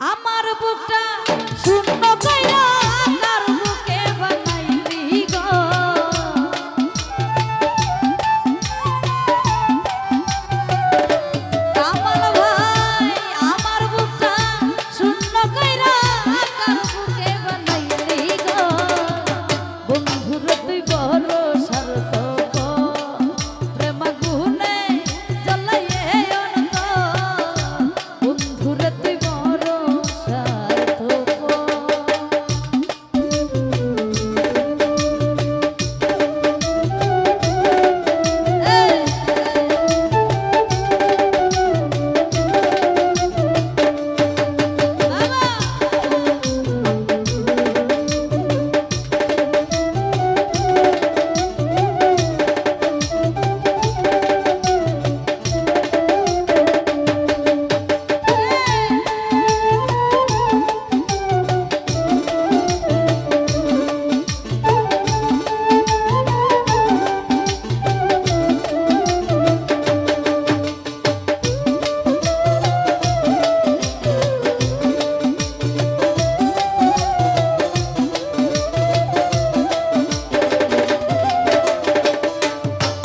আমার বুকটা শূন্য কইরা কার বুকে বানাইলি গো কামাল ভাই আমার বুকটা শূন্য কইরা কার বুকে বানাইলি গো বন্ধুরে তুই বড় স্বার্থ প্রেম গুনে জ্বলাইয়ে অনন্ত বন্ধুরে তুই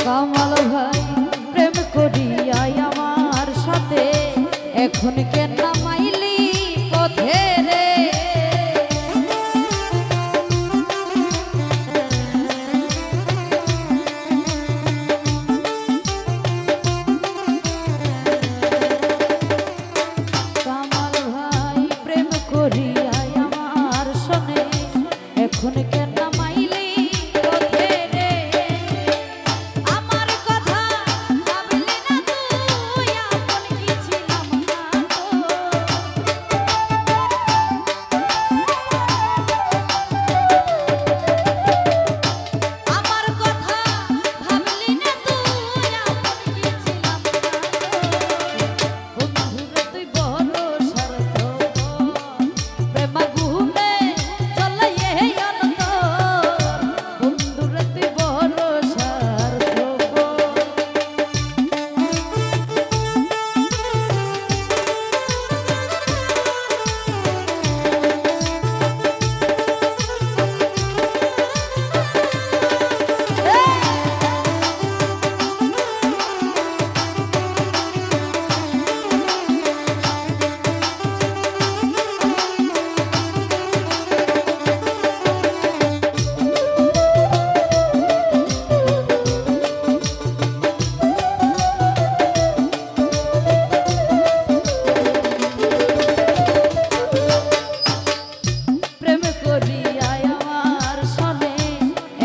কামাল ভাই প্রেম করিয়াই আমার সাথে এখন কেন নামাইলি পথে রে কামাল ভাই প্রেম করিয়াই আমার সাথে এখন কেন নামাইলি পথে রে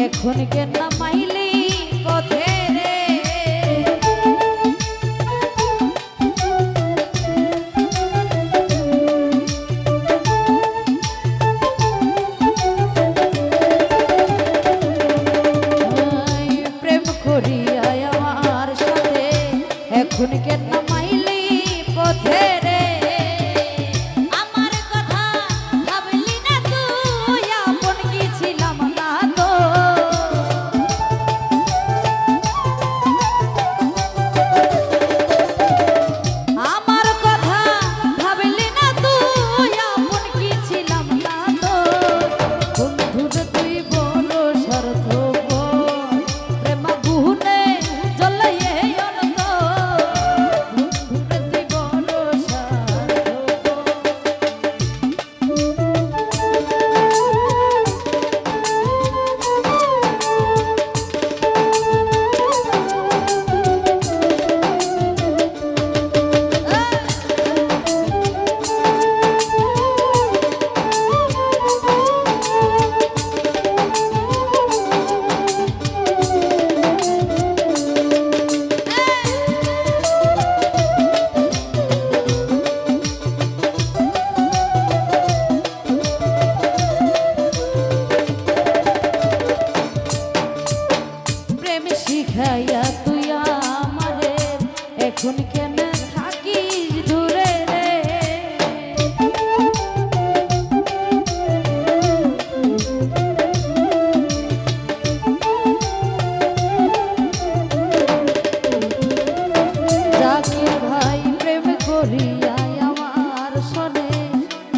এখন কেন নামাইলি পথে রে প্রেম করিয়াই আমার সাথে এখন কেন নামাইলি পথে রে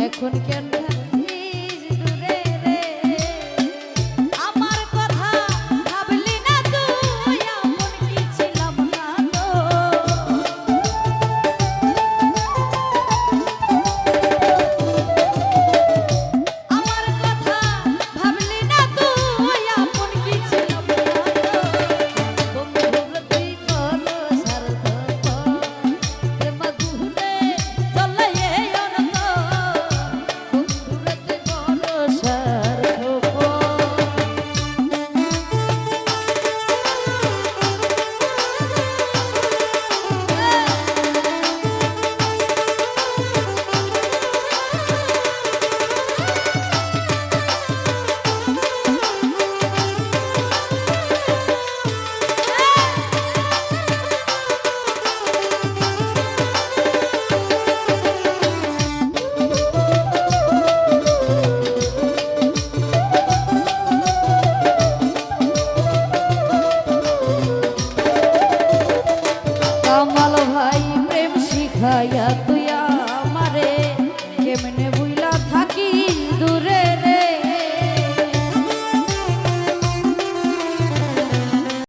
এখন কেন থাকিস দূরে রে আমার কথা ভাবলি না তুই এমন কি ছিলাম না তো আমার কথা ভাবলি না তুই এমন কি ছিলাম না তো বন্ধুর তুই করো স্বার্থ প্রেম গুনে চলে অনন্ত বন্ধুর তুই করো স্বার্থ কামাল ভাই প্রেম শিখাইয়া